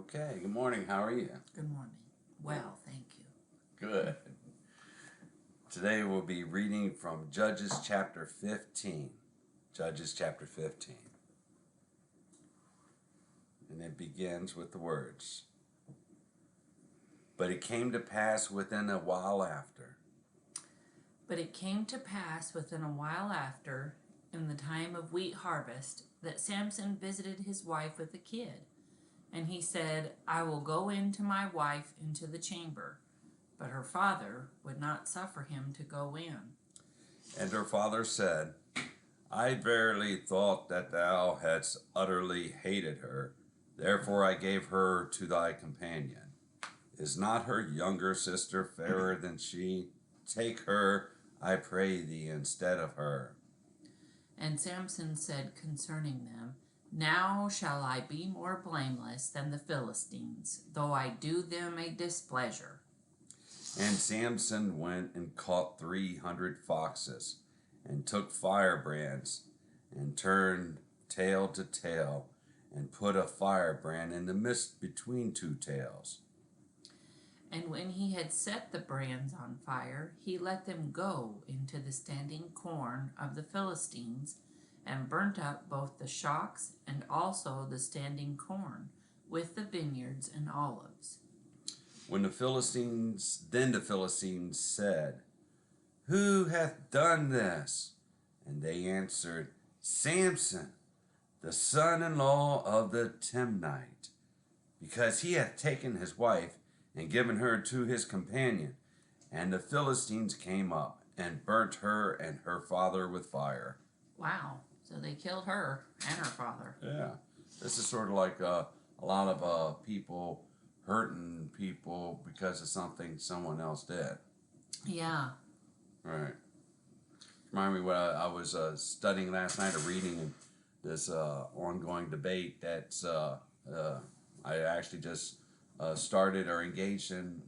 Okay, good morning. How are you? Good morning. Well, thank you. Good. Today we'll be reading from Judges chapter 15. Judges chapter 15. And it begins with the words, "But it came to pass within a while after." But it came to pass within a while after, in the time of wheat harvest, that Samson visited his wife with a kid. And he said, I will go in to my wife into the chamber. But her father would not suffer him to go in. And her father said, I verily thought that thou hadst utterly hated her. Therefore I gave her to thy companion. Is not her younger sister fairer than she? Take her, I pray thee, instead of her. And Samson said concerning them, Now shall I be more blameless than the Philistines, though I do them a displeasure. And Samson went and caught 300 foxes, and took firebrands, and turned tail to tail, and put a firebrand in the midst between two tails. And when he had set the brands on fire, he let them go into the standing corn of the Philistines, and burnt up both the shocks and also the standing corn, with the vineyards and olives. Then the Philistines said, Who hath done this? And they answered, Samson, the son-in-law of the Timnite, because he hath taken his wife and given her to his companion. And the Philistines came up and burnt her and her father with fire. Wow, so they killed her and her father. Yeah, this is sort of like a lot of people hurting people because of something someone else did. Yeah. Right. Remind me what I was studying last night, or reading in this ongoing debate that's I actually just started or engaged in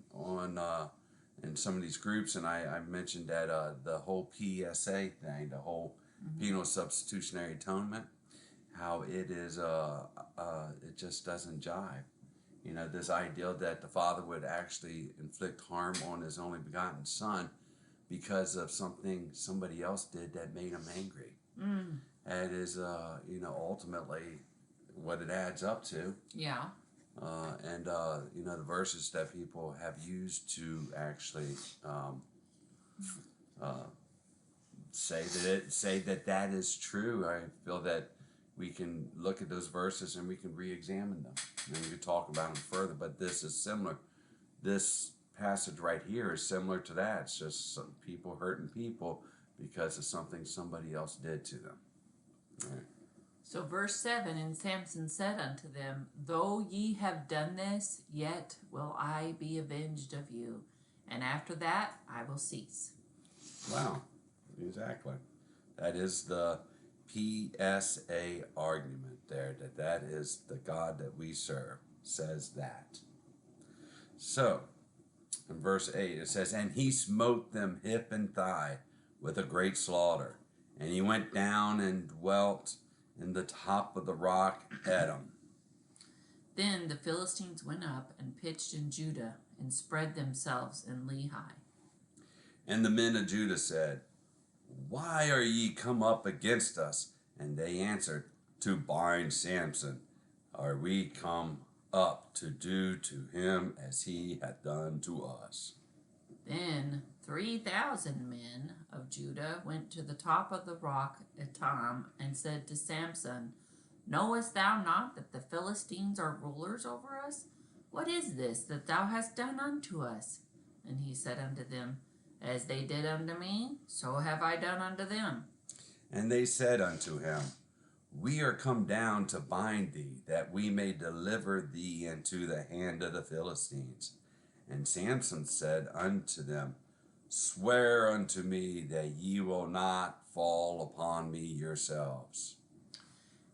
some of these groups, and I mentioned that the whole PSA thing, the whole penal substitutionary atonement, how it is it just doesn't jive. You know, this idea that the Father would actually inflict harm on his only begotten Son because of something somebody else did that made him angry. That is, ultimately what it adds up to. Yeah. The verses that people have used to actually say that is true. I feel that we can look at those verses and we can re-examine them, and we can talk about them further. But this is similar. This passage right here is similar to that. It's just some people hurting people because of something somebody else did to them. Right. So verse 7, And Samson said unto them, Though ye have done this, yet will I be avenged of you, and after that I will cease. Wow, exactly. That is the PSA argument there, that is the God that we serve, says that. So, in verse 8 it says, And he smote them hip and thigh with a great slaughter, and he went down and dwelt in the top of the rock Edom. Then the Philistines went up and pitched in Judah, and spread themselves in Lehi. And the men of Judah said, Why are ye come up against us? And they answered, To bind Samson are we come up to do to him as he hath done to us. Then 3,000 men of Judah went to the top of the rock Etam, and said to Samson, Knowest thou not that the Philistines are rulers over us? What is this that thou hast done unto us? And he said unto them, As they did unto me, so have I done unto them. And they said unto him, We are come down to bind thee, that we may deliver thee into the hand of the Philistines. And Samson said unto them, Swear unto me that ye will not fall upon me yourselves.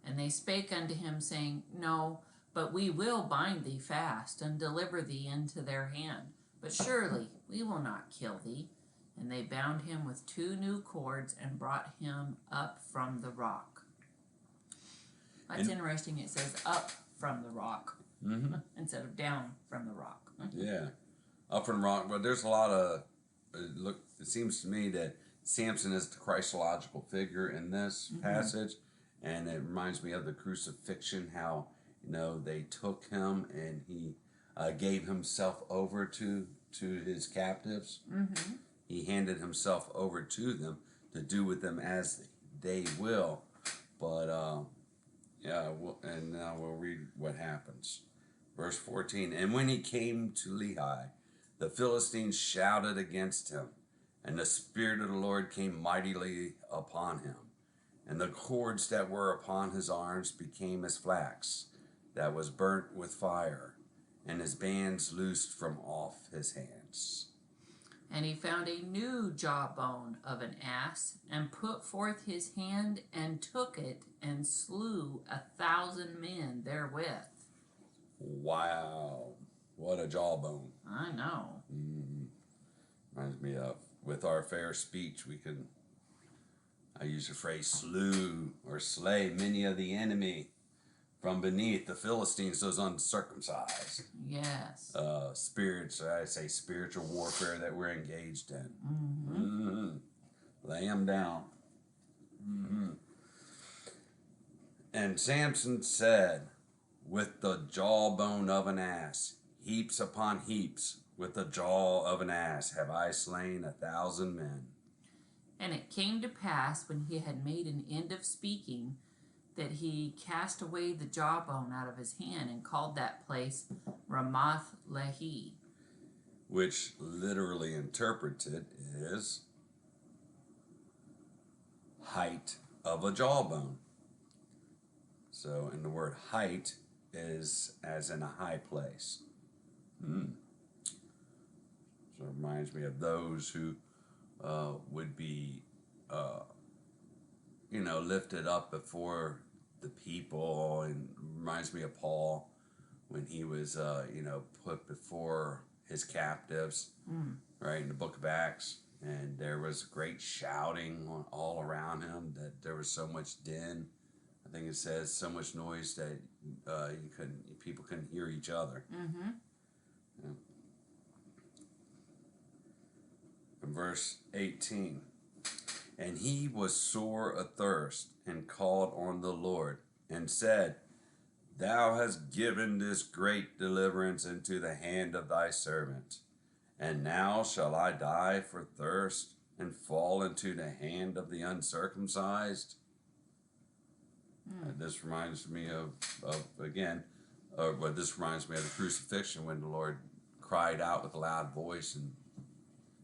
And they spake unto him, saying, No, but we will bind thee fast, and deliver thee into their hand. But surely we will not kill thee. And they bound him with 2 new cords, and brought him up from the rock. That's interesting. It says up from the rock. Mm-hmm. instead of down from the rock. Yeah, up from rock. But there's a lot of look. It seems to me that Samson is the Christological figure in this passage, and it reminds me of the crucifixion. How they took him and he gave himself over to his captives. Mm-hmm. He handed himself over to them to do with them as they will. But and now we'll read what happens. Verse 14. And when he came to Lehi, the Philistines shouted against him, and the Spirit of the Lord came mightily upon him. And the cords that were upon his arms became as flax that was burnt with fire, and his bands loosed from off his hands. And he found a new jawbone of an ass, and put forth his hand, and took it, and slew 1,000 men therewith. Wow, what a jawbone. I know. Reminds me of, with our fair speech, I use the phrase slew or slay many of the enemy from beneath the Philistines, those uncircumcised. Yes. Spiritual warfare that we're engaged in. Mm-hmm. Lay them down. And Samson said, with the jawbone of an ass, heaps upon heaps, with the jaw of an ass have I slain 1,000 men. And it came to pass, when he had made an end of speaking, that he cast away the jawbone out of his hand, and called that place Ramath Lehi. Which literally interpreted is height of a jawbone. So, and the word height is as in a high place. So it reminds me of those who would be, lifted up before the people, and reminds me of Paul when he was, put before his captives, right, in the book of Acts. And there was great shouting all around him, that there was so much din. I think it says so much noise that people couldn't hear each other. Mm-hmm. Yeah. In verse 18, and he was sore athirst, and called on the Lord, and said, Thou hast given this great deliverance into the hand of thy servant, and now shall I die for thirst, and fall into the hand of the uncircumcised? This reminds me of this reminds me of the crucifixion, when the Lord cried out with a loud voice and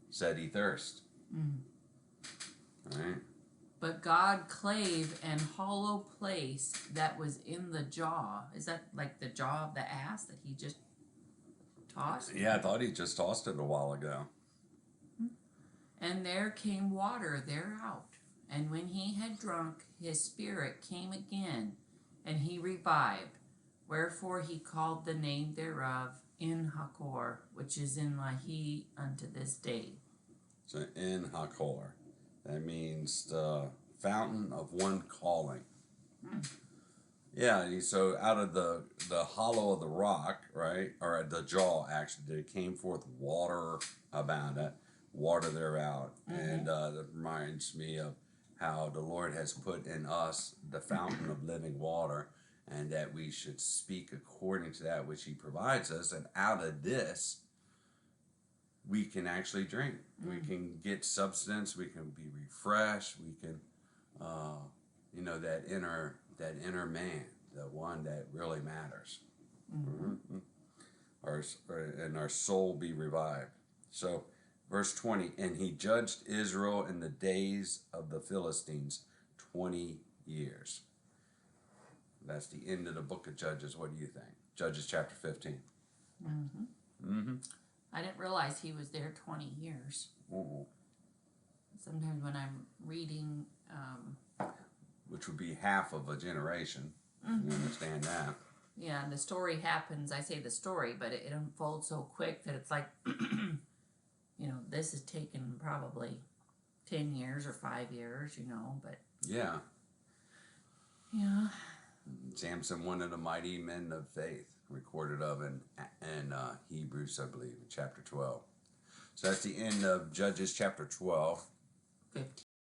said he thirst. Right? But God clave an hollow place that was in the jaw. Is that like the jaw of the ass that he just tossed? Yeah, I thought he just tossed it a while ago. And there came water thereout. And when he had drunk, his spirit came again, and he revived. Wherefore he called the name thereof En Hakor, which is in Lehi unto this day. So En Hakor, that means the fountain of one calling. Yeah, so out of the hollow of the rock, right, or the jaw actually, there came forth water about it, water thereout. And that reminds me of how the Lord has put in us the fountain of living water, and that we should speak according to that which he provides us. And out of this, we can actually drink. We can get substance. We can be refreshed. We can, that inner man, the one that really matters. And our soul be revived. So, verse 20, and he judged Israel in the days of the Philistines 20 years. That's the end of the book of Judges. What do you think? Judges chapter 15. I didn't realize he was there 20 years. Sometimes when I'm reading... which would be half of a generation. You understand that. Yeah, and the story happens, I say the story, but it unfolds so quick that it's like, this has taken probably 10 years or 5 years, but... Yeah. Yeah. Samson, one of the mighty men of faith, recorded of in Hebrews, I believe, in chapter 12. So that's the end of Judges chapter 12. 15.